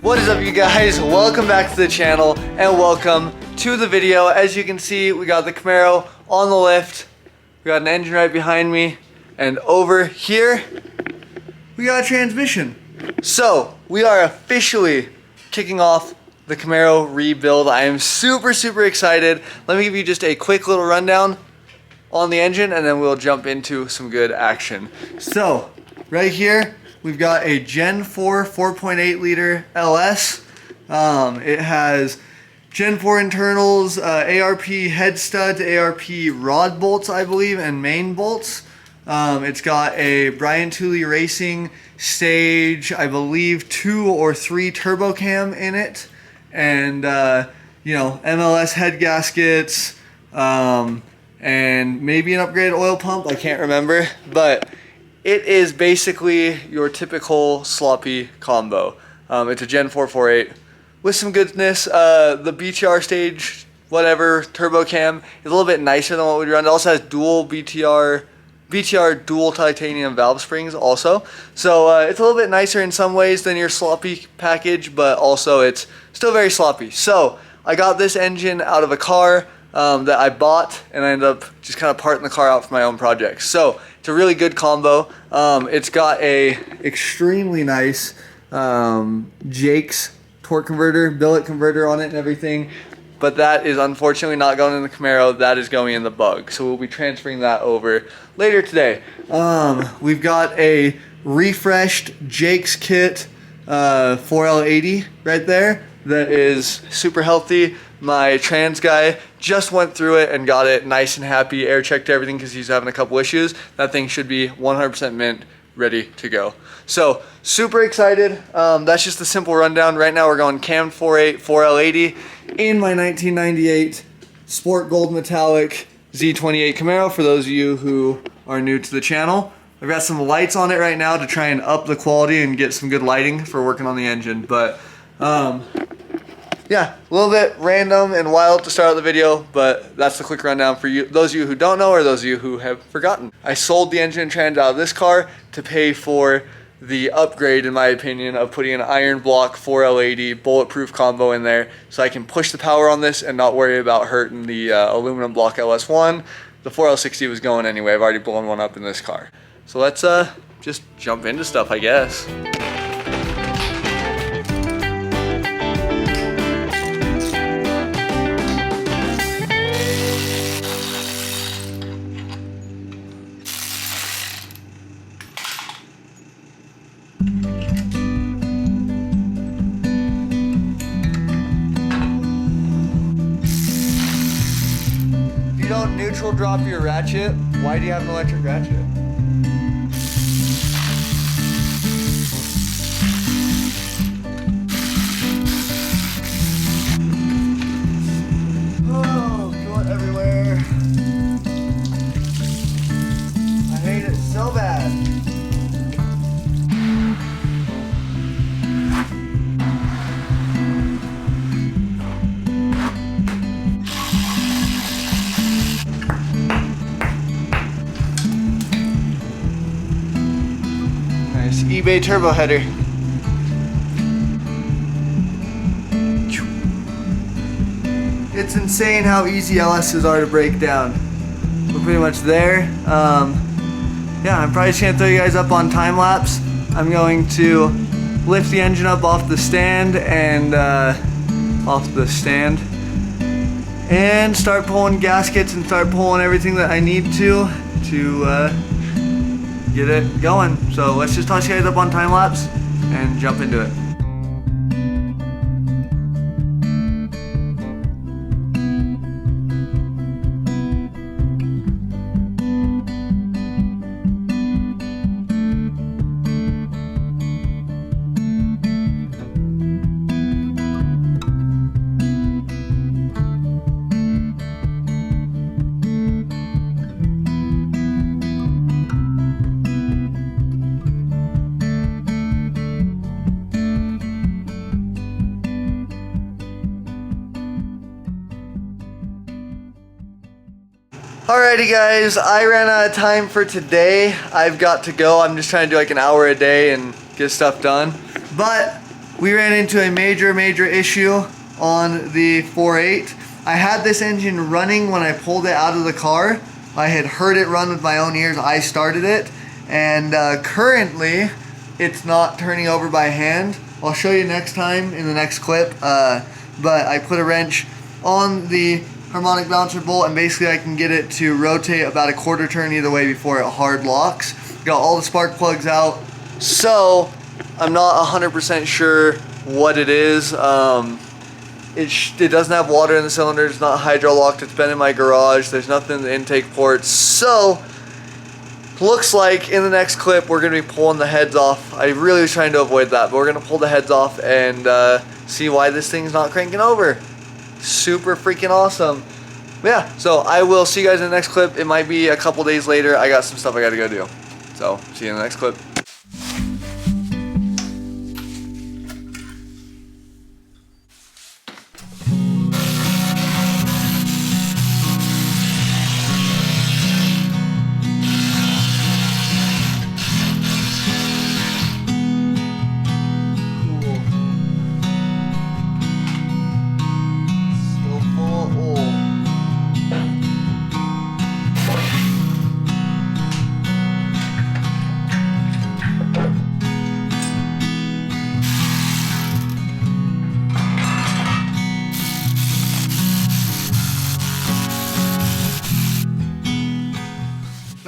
What is up, you guys? Welcome back to the channel and welcome to the video. As you can see, we got the Camaro on the lift. We got an engine right behind me, and over here we got a transmission. So we are officially kicking off the Camaro rebuild. I am super excited. Let me give you just a quick little rundown on the engine and then we'll jump into some good action. So right here we've got a Gen 4 4.8 liter LS. It has Gen 4 internals, ARP head stud to ARP rod bolts, I believe, and main bolts. It's got a Brian Tooley Racing stage, I believe 2 or 3 turbo cam in it, and you know, MLS head gaskets, and maybe an upgraded oil pump, I can't remember, but it is basically your typical sloppy combo. It's a Gen 4 4.8 with some goodness. The BTR stage, whatever, turbo cam is a little bit nicer than what we run. It also has dual BTR dual titanium valve springs also. So it's a little bit nicer in some ways than your sloppy package, but also it's still very sloppy. So I got this engine out of a car that I bought, and I ended up just kind of parting the car out for my own projects. So it's a really good combo. It's got a extremely nice Jake's torque converter, billet converter on it and everything, but that is unfortunately not going in the Camaro. That is going in the Bug, so we'll be transferring that over later today. We've got a refreshed Jake's kit 4L80 right there that is super healthy. My trans guy just went through it and got it nice and happy, air checked everything because he's having a couple issues. That thing should be 100% mint, ready to go. So super excited. That's just a simple rundown. Right now we're going cam 4.8 4L80 in my 1998 Sport Gold Metallic Z28 Camaro, for those of you who are new to the channel. I've got some lights on it right now to try and up the quality and get some good lighting for working on the engine, but yeah, a little bit random and wild to start out the video, but that's the quick rundown for you, those of you who don't know or those of you who have forgotten. I sold the engine and trans out of this car to pay for the upgrade, in my opinion, of putting an iron block 4L80 bulletproof combo in there so I can push the power on this and not worry about hurting the aluminum block LS1. The 4L60 was going anyway. I've already blown one up in this car. So let's just jump into stuff, I guess. Don't neutral drop your ratchet, why do you have an electric ratchet? Oh, going everywhere. I hate it so bad. eBay turbo header. It's insane how easy LSs are to break down. We're pretty much there. Yeah, I'm probably just gonna throw you guys up on time lapse. I'm going to lift the engine up off the stand and start pulling gaskets and start pulling everything that I need to get it going. So let's just toss you guys up on time lapse and jump into it. Alrighty guys, I ran out of time for today. I've got to go. I'm just trying to do like an hour a day and get stuff done. But we ran into a major issue on the 4.8. I had this engine running when I pulled it out of the car. I had heard it run with my own ears. I started it, and currently it's not turning over by hand. I'll show you next time in the next clip, but I put a wrench on the harmonic balancer bolt, and basically I can get it to rotate about a quarter turn either way before it hard locks. Got all the spark plugs out, so I'm not 100% sure what it is. It doesn't have water in the cylinder. It's not hydro locked. It's been in my garage. There's nothing in the intake ports. So looks like in the next clip we're gonna be pulling the heads off. I really was trying to avoid that, but we're gonna pull the heads off and see why this thing's not cranking over. Super freaking awesome. But yeah, so I will see you guys in the next clip. It might be a couple days later. I got some stuff I gotta go do. So see you in the next clip.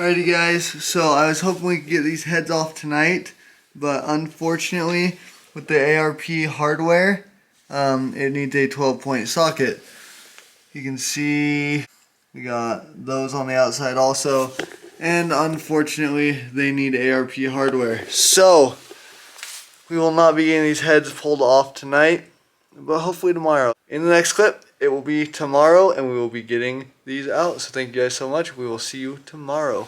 Alrighty guys, so I was hoping we could get these heads off tonight, but unfortunately with the ARP hardware, it needs a 12-point socket. You can see we got those on the outside also, and unfortunately they need ARP hardware. So we will not be getting these heads pulled off tonight, but hopefully tomorrow. In the next clip, it will be tomorrow and we will be getting these out. So thank you guys so much. We will see you tomorrow.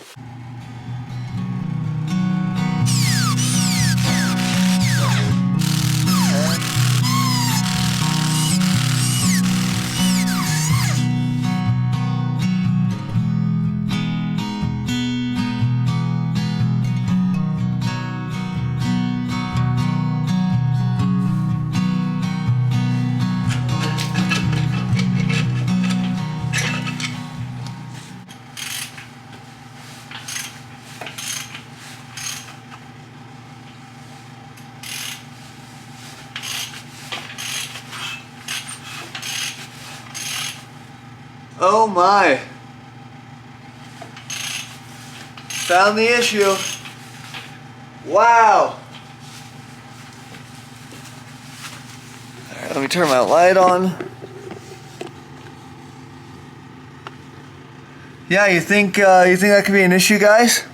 Oh my. Found the issue. Wow. Alright, let me turn my light on. Yeah, you think that could be an issue, guys?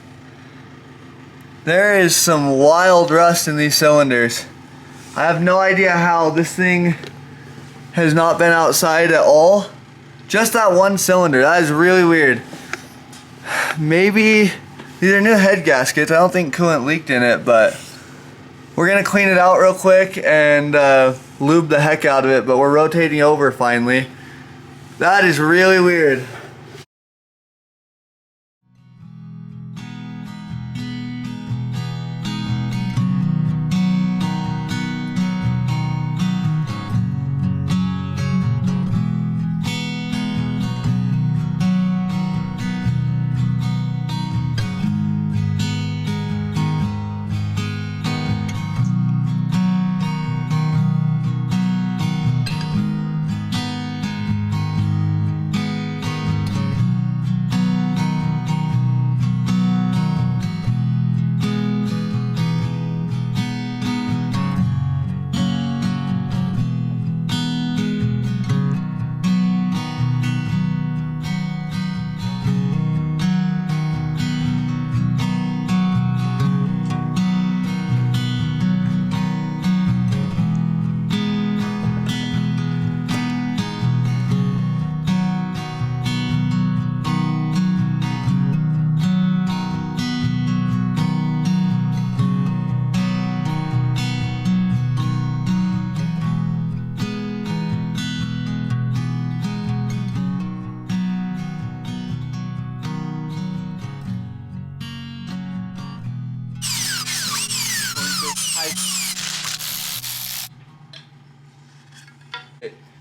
There is some wild rust in these cylinders. I have no idea how this thing has not been outside at all. Just that one cylinder. That is really weird. Maybe these are new head gaskets. I don't think coolant leaked in it, but we're gonna clean it out real quick and lube the heck out of it, but we're rotating over finally. That is really weird.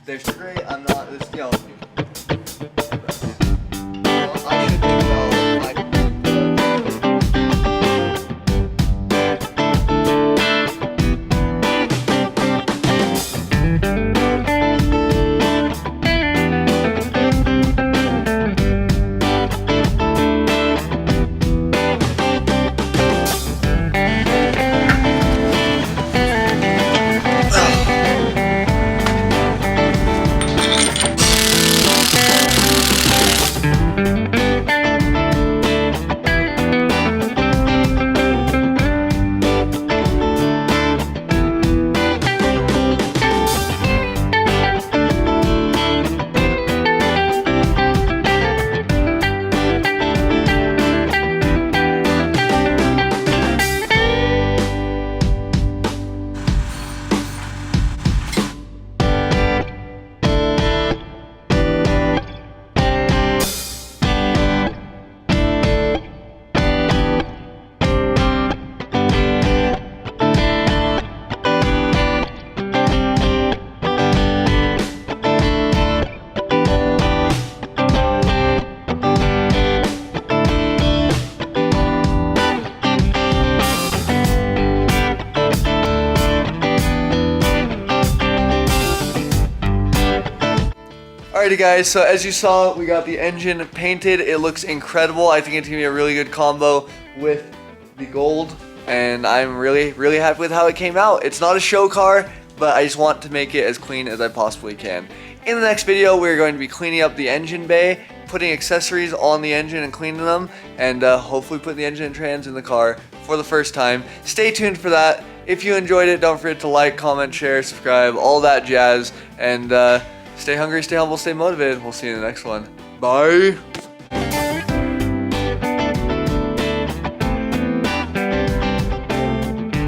They're great. I'm not, this, you know. I should do well. Alrighty guys, so as you saw, we got the engine painted. It looks incredible. I think it's gonna be a really good combo with the gold, and I'm really happy with how it came out. It's not a show car, but I just want to make it as clean as I possibly can. In the next video, we're going to be cleaning up the engine bay, putting accessories on the engine and cleaning them, and hopefully putting the engine and trans in the car for the first time. Stay tuned for that. If you enjoyed it, don't forget to like, comment, share, subscribe, all that jazz, and stay hungry, stay humble, stay motivated. We'll see you in the next one. Bye.